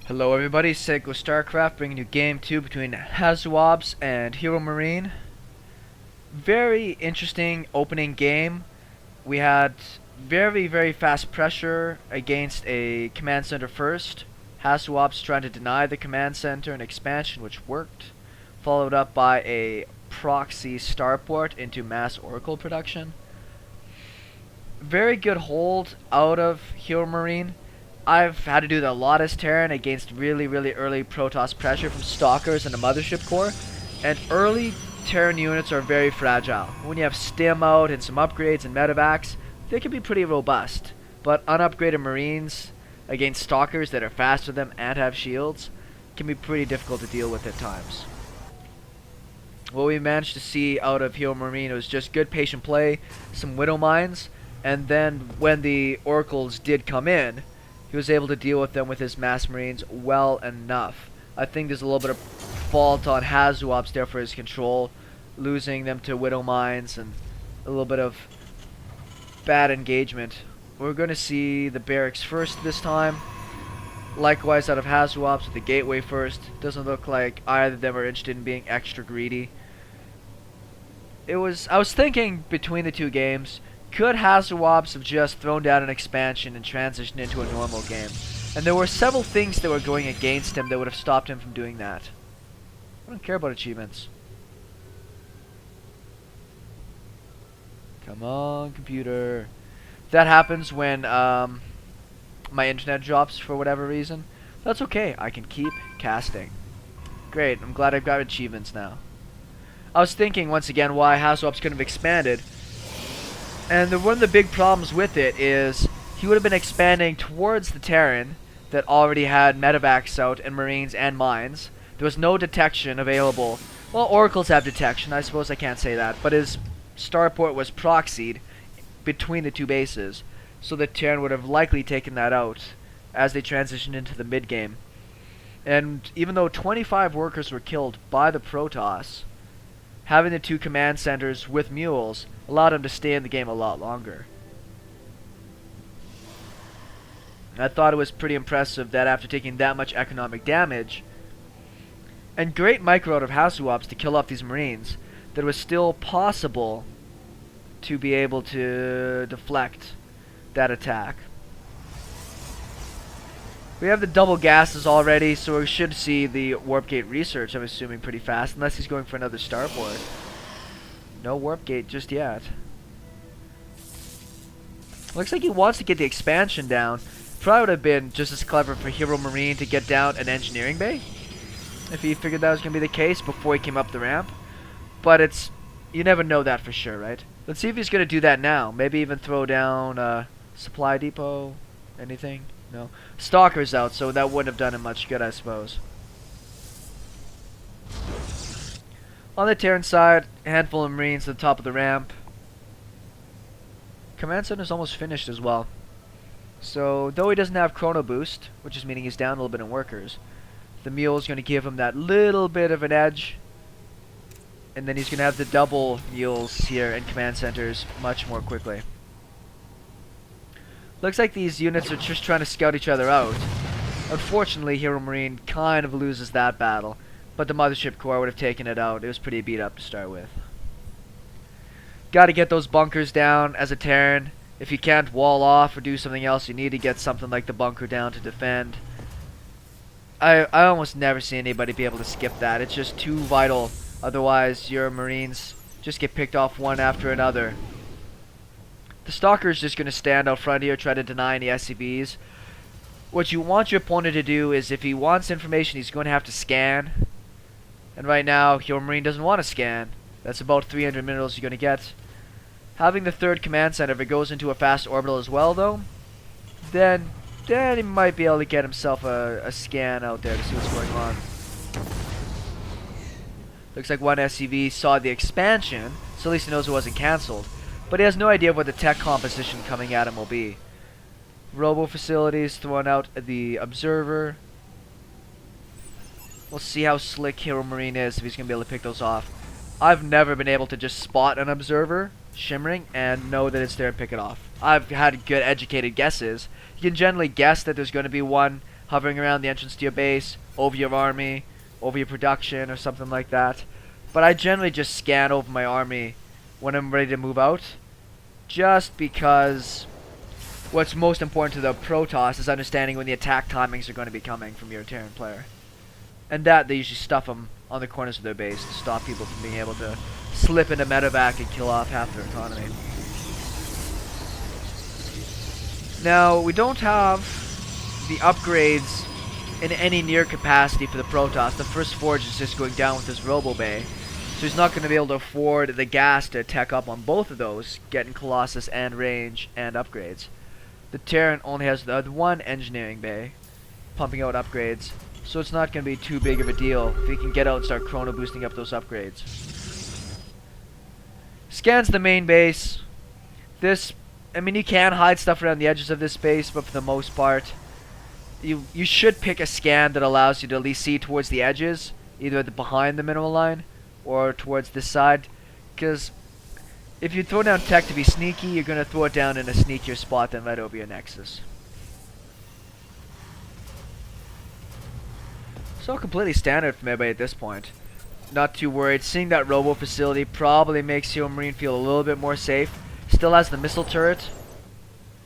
Hello everybody, Seiko StarCraft bringing you Game 2 between Haswabs and Hero Marine. Very interesting opening game. We had very fast pressure against a command center first. Haswabs trying to deny the command center and expansion, which worked. Followed up by a proxy starport into mass Oracle production. Very good hold out of Hero Marine. I've had to do the Lotus Terran against really early Protoss pressure from Stalkers and the Mothership Core. And early Terran units are very fragile. When you have Stim out and some upgrades and medevacs, they can be pretty robust. But unupgraded Marines against Stalkers that are faster than them and have shields can be pretty difficult to deal with at times. What we managed to see out of Hero Marine was just good patient play, some Widow Mines, and then when the Oracles did come in, he was able to deal with them with his mass marines well enough. I think there's a little bit of fault on Haswabs there for his control, losing them to Widow Mines and a little bit of bad engagement. We're going to see the barracks first this time. Likewise out of Haswabs with the gateway first. Doesn't look like either of them are interested in being extra greedy. I was thinking between the two games, could Haswabs have just thrown down an expansion and transitioned into a normal game? And there were several things that were going against him that would have stopped him from doing that. I don't care about achievements. Come on, computer. That happens when my internet drops for whatever reason. That's okay, I can keep casting. Great, I'm glad I've got achievements now. I was thinking once again why Haswabs couldn't have expanded. And one of the big problems with it is he would have been expanding towards the Terran that already had medevacs out and marines and mines. There was no detection available. Well, Oracles have detection, I suppose I can't say that, but his starport was proxied between the two bases, so the Terran would have likely taken that out as they transitioned into the mid-game. And even though 25 workers were killed by the Protoss, having the two command centers with mules allowed him to stay in the game a lot longer. I thought it was pretty impressive that after taking that much economic damage, and great micro out of Haswabs to kill off these marines, that it was still possible to be able to deflect that attack. We have the double gases already, so we should see the warp gate research, I'm assuming, pretty fast, unless he's going for another starport. No warp gate just yet. Looks like he wants to get the expansion down. Probably would have been just as clever for Hero Marine to get down an engineering bay, if he figured that was going to be the case before he came up the ramp. But you never know that for sure, right? Let's see if he's going to do that now. Maybe even throw down a supply depot, anything. No. Stalker's out, so that wouldn't have done him much good, I suppose. On the Terran side, a handful of Marines at the top of the ramp. Command Center's almost finished as well. So, though he doesn't have Chrono Boost, which is meaning he's down a little bit in workers, the Mule's going to give him that little bit of an edge. And then he's going to have the double Mules here in Command Centers much more quickly. Looks like these units are just trying to scout each other out. Unfortunately, Hero Marine kind of loses that battle, but the Mothership Core would have taken it out. It was pretty beat up to start with. Gotta get those bunkers down as a Terran. If you can't wall off or do something else, you need to get something like the bunker down to defend. I almost never see anybody be able to skip that. It's just too vital. Otherwise, your Marines just get picked off one after another. The Stalker is just going to stand out front here, try to deny any SCVs. What you want your opponent to do is, if he wants information, he's going to have to scan. And right now, Hero Marine doesn't want to scan. That's about 300 minerals you're going to get. Having the third command center, if it goes into a fast orbital as well, though, then he might be able to get himself a scan out there to see what's going on. Looks like one SCV saw the expansion, so at least he knows it wasn't cancelled. But he has no idea what the tech composition coming at him will be. Robo facilities, throwing out the observer. We'll see how slick Hero Marine is, if he's going to be able to pick those off. I've never been able to just spot an observer shimmering and know that it's there and pick it off. I've had good educated guesses. You can generally guess that there's going to be one hovering around the entrance to your base, over your army, over your production, or something like that. But I generally just scan over my army when I'm ready to move out, just because what's most important to the Protoss is understanding when the attack timings are going to be coming from your Terran player. And that, they usually stuff them on the corners of their base to stop people from being able to slip into medevac and kill off half their economy. Now, we don't have the upgrades in any near capacity for the Protoss. The first forge is just going down with this Robo Bay, so he's not going to be able to afford the gas to tech up on both of those, getting Colossus and range and upgrades. The Terran only has the one engineering bay, pumping out upgrades, so it's not going to be too big of a deal if he can get out and start chrono boosting up those upgrades. Scans the main base. This, I mean, you can hide stuff around the edges of this base, but for the most part, you should pick a scan that allows you to at least see towards the edges, either behind the mineral line or towards this side, because if you throw down tech to be sneaky, you're going to throw it down in a sneakier spot than right over your nexus. So completely standard from everybody at this point. Not too worried. Seeing that robo facility probably makes Hero Marine feel a little bit more safe. Still has the missile turret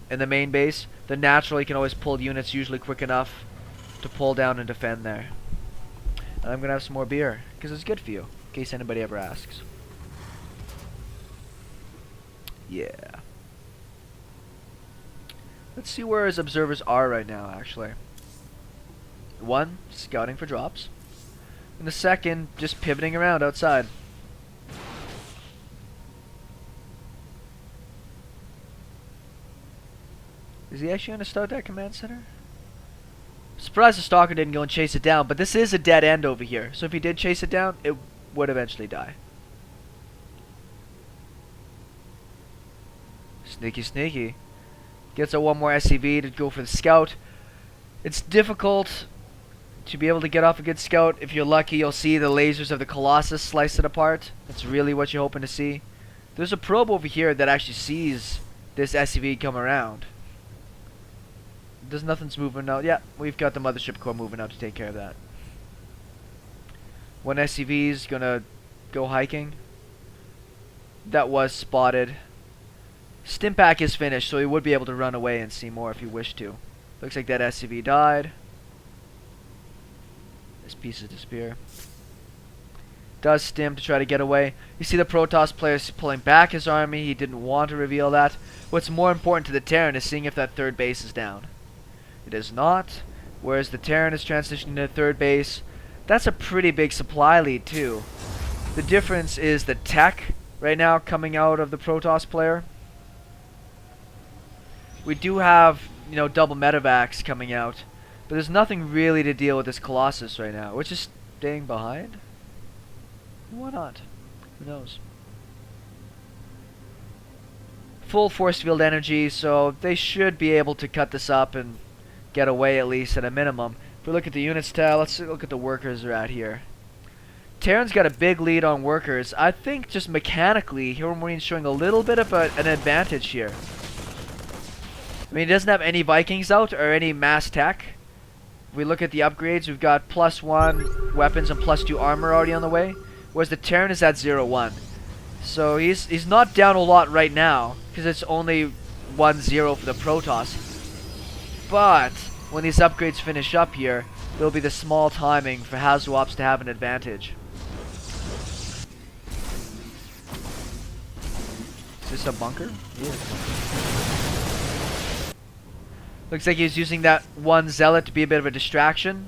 in the main base. The natural, you can always pull units usually quick enough to pull down and defend there. And I'm going to have some more beer, because it's good for you, in case anybody ever asks. Yeah. Let's see where his observers are right now, actually. One, scouting for drops. And the second, just pivoting around outside. Is he actually going to start that command center? Surprised the Stalker didn't go and chase it down, but this is a dead end over here. So if he did chase it down, it would eventually die. Sneaky, sneaky. Gets a one more SCV to go for the scout. It's difficult to be able to get off a good scout. If you're lucky, you'll see the lasers of the Colossus slice it apart. That's really what you're hoping to see. There's a probe over here that actually sees this SCV come around. There's nothing's moving out. Yeah, we've got the mothership core moving out to take care of that. One SCV's gonna go hiking. That was spotted. Stimpack is finished, so he would be able to run away and see more if he wished to. Looks like that SCV died. This piece disappear. Does stim to try to get away. You see the Protoss player pulling back his army. He didn't want to reveal that. What's more important to the Terran is seeing if that third base is down. It is not. Whereas the Terran is transitioning to third base. That's a pretty big supply lead too. The difference is the tech right now coming out of the Protoss player. We do have, you know, double medevacs coming out. But there's nothing really to deal with this Colossus right now. Which is staying behind? Why not? Who knows? Full force field energy, so they should be able to cut this up and get away at least at a minimum. If we look at the units tab, let's look at the workers they're at here. Terran's got a big lead on workers. I think just mechanically, Hero Marine's showing a little bit of an advantage here. I mean, he doesn't have any Vikings out or any mass tech. If we look at the upgrades, we've got +1 weapons and +2 armor already on the way, whereas the Terran is at 0-1. So he's not down a lot right now, because it's only 1-0 for the Protoss. But when these upgrades finish up here, there'll be the small timing for Haswops to have an advantage. Is this a bunker? Yeah. Looks like he's using that one Zealot to be a bit of a distraction.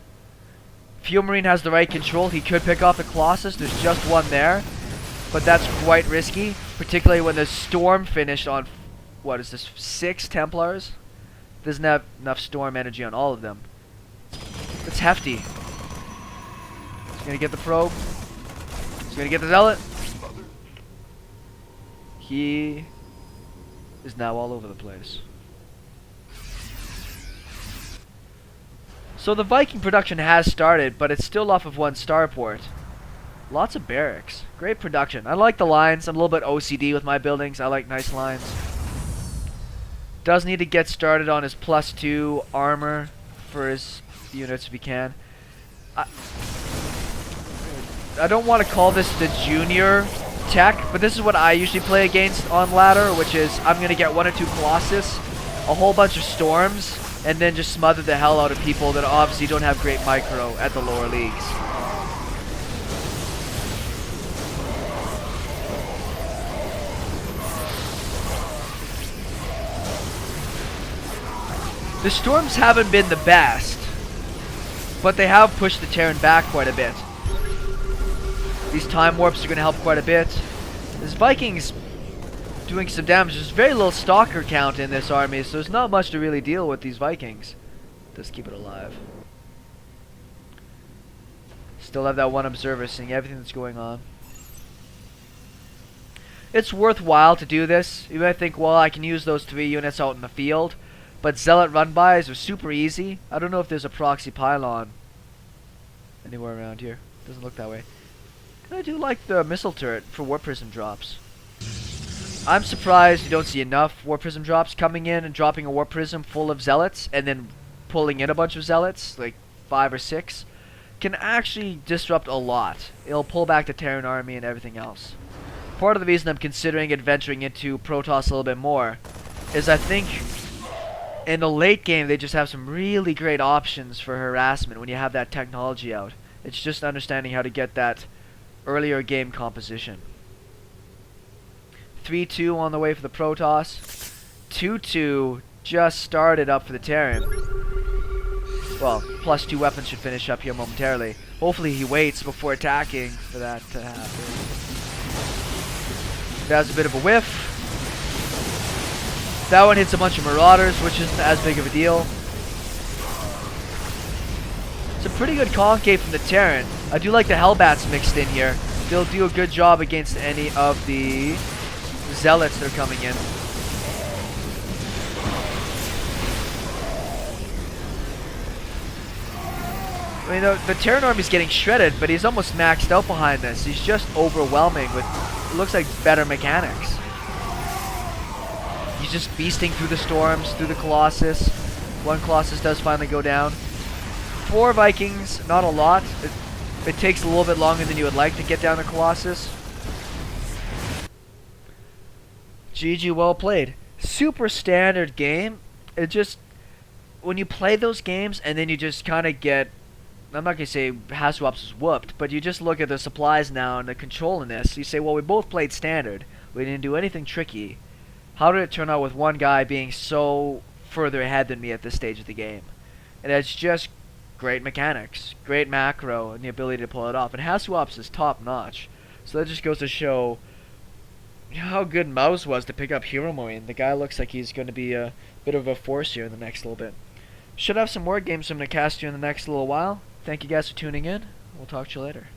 If Hero Marine has the right control, he could pick off the Colossus. There's just one there. But that's quite risky, particularly when the Storm finished on, what is this, 6 Templars? Doesn't have enough Storm energy on all of them. That's hefty. He's gonna get the probe. He's gonna get the Zealot. He is now all over the place. So the Viking production has started, but it's still off of one starport. Lots of barracks. Great production. I like the lines. I'm a little bit OCD with my buildings. I like nice lines. Does need to get started on his +2 armor for his units if you can. I don't want to call this the junior tech, but this is what I usually play against on ladder, which is I'm going to get 1 or 2 Colossus, a whole bunch of Storms, and then just smother the hell out of people that obviously don't have great micro at the lower leagues. The Storms haven't been the best, but they have pushed the Terran back quite a bit. These Time Warps are going to help quite a bit. This Viking's doing some damage. There's very little Stalker count in this army, so there's not much to really deal with these Vikings. Just keep it alive. Still have that one Observer seeing everything that's going on. It's worthwhile to do this. You might think, well, I can use those 3 units out in the field. But Zealot run-bys are super easy. I don't know if there's a proxy pylon anywhere around here. Doesn't look that way. I do like the missile turret for War Prism drops. I'm surprised you don't see enough War Prism drops coming in and dropping a War Prism full of Zealots and then pulling in a bunch of Zealots, like 5 or 6, can actually disrupt a lot. It'll pull back the Terran army and everything else. Part of the reason I'm considering adventuring into Protoss a little bit more is I think in the late game they just have some really great options for harassment when you have that technology out. It's just understanding how to get that earlier game composition. 3-2 on the way for the Protoss. 2-2 just started up for the Terran. Well, +2 weapons should finish up here momentarily. Hopefully he waits before attacking for that to happen. That's a bit of a whiff. That one hits a bunch of Marauders, which isn't as big of a deal. It's a pretty good concave from the Terran. I do like the Hellbats mixed in here. They'll do a good job against any of the Zealots that are coming in. I mean, the Terran army's getting shredded, but he's almost maxed out behind this. He's just overwhelming with, it looks like, better mechanics. He's just beasting through the Storms, through the Colossus. 1 Colossus does finally go down. 4 Vikings, not a lot. It takes a little bit longer than you would like to get down the Colossus. GG, well played. Super standard game. It just, when you play those games and then you just kind of get, I'm not going to say Haswaps is whooped, but you just look at the supplies now and the control in this. You say, well, we both played standard. We didn't do anything tricky. How did it turn out with one guy being so further ahead than me at this stage of the game? And it's just great mechanics, great macro, and the ability to pull it off. And Haswaps is top notch. So that just goes to show how good Mouse was to pick up Hero Marine. The guy looks like he's going to be a bit of a force here in the next little bit. Should have some more games I'm going to cast you in the next little while. Thank you guys for tuning in. We'll talk to you later.